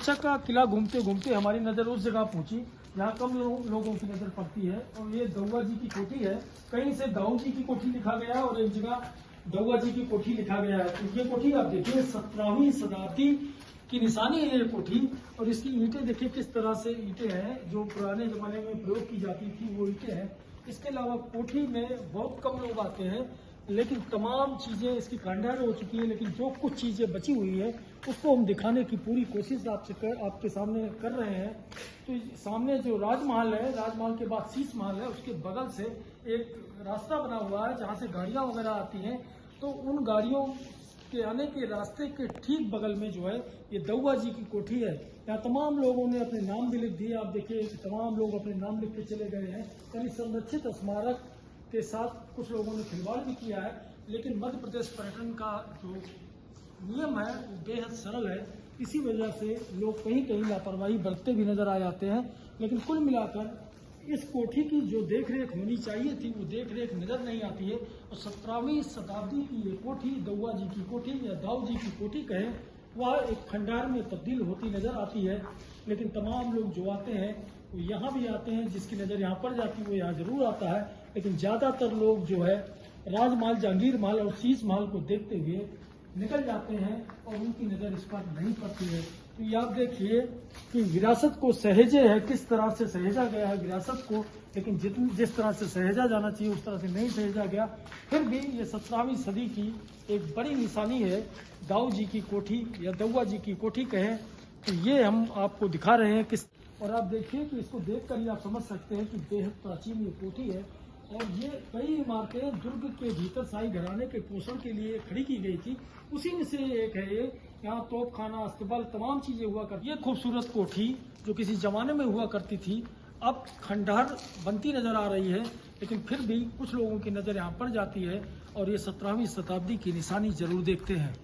बादशाह का किला घूमते घूमते हमारी नज़र उस जगह पहुंची जहाँ कम लोगों की नज़र पड़ती है, और ये दौआ जी की कोठी है। कहीं से दाऊ जी की कोठी लिखा गया है और एक जगह दौआ जी की कोठी लिखा गया है। तो ये कोठी आप देखिए 17वीं शताब्दी की निशानी है ये कोठी, और इसकी ईंटें देखिए किस तरह से ईंटें हैं जो पुराने जमाने में प्रयोग की जाती थी, वो ईंटें हैं। इसके अलावा कोठी में बहुत कम लोग आते हैं, लेकिन तमाम चीज़ें इसकी खंडहर हो चुकी है, लेकिन जो कुछ चीज़ें बची हुई है उसको हम दिखाने की पूरी कोशिश आपके सामने कर रहे हैं। तो सामने जो राजमहल है, राजमहल के बाद शीश महल है, उसके बगल से एक रास्ता बना हुआ है जहाँ से गाड़ियाँ वगैरह आती हैं। तो उन गाड़ियों के आने के रास्ते के ठीक बगल में जो है ये दौआ जी की कोठी है। यहाँ तमाम लोगों ने अपने नाम भी लिख दिए। आप देखिए तमाम लोग अपने नाम लिख के चले गए हैं। यानी संरक्षित स्मारक के साथ कुछ लोगों ने खिलवाड़ भी किया है, लेकिन मध्य प्रदेश पर्यटन का जो नियम है वो बेहद सरल है। इसी वजह से लोग कहीं कहीं लापरवाही बरतते भी नजर आ जाते हैं। लेकिन कुल मिलाकर इस कोठी की जो देखरेख होनी चाहिए थी वो देखरेख नजर नहीं आती है। और 17वीं शताब्दी की ये कोठी, दौआ जी की कोठी या दाऊ जी की कोठी कहें, वह एक खंडार में तब्दील होती नजर आती है। लेकिन तमाम लोग जो आते हैं वो यहाँ भी आते हैं, जिसकी नज़र यहाँ पड़ जाती है वो यहाँ जरूर आता है। लेकिन ज़्यादातर लोग जो है राजमहल, जहांगीर महल और शीश महल को देखते हुए निकल जाते हैं और उनकी नज़र इस पर नहीं पड़ती है। तो ये आप देखिए कि विरासत को सहेजे है, किस तरह से सहेजा गया है विरासत को, लेकिन जिस तरह से सहेजा जाना चाहिए उस तरह से नहीं सहेजा गया। फिर भी ये 17वीं सदी की एक बड़ी निशानी है, दाऊ जी की कोठी या दौआ जी की कोठी कहें। तो ये हम आपको दिखा रहे हैं किस, और आप देखिए कि इसको देखकर ही आप समझ सकते हैं कि बेहद प्राचीन ये कोठी है। और ये कई इमारतें दुर्ग के भीतर शाही घराने के पोषण के लिए खड़ी की गई थी, उसी में से एक है ये। यहाँ तोपखाना, अस्तबल, तमाम चीजें हुआ करती। ये खूबसूरत कोठी जो किसी जमाने में हुआ करती थी अब खंडहर बनती नजर आ रही है, लेकिन फिर भी कुछ लोगों की नजर यहाँ पड़ जाती है और ये 17वीं शताब्दी की निशानी जरूर देखते हैं।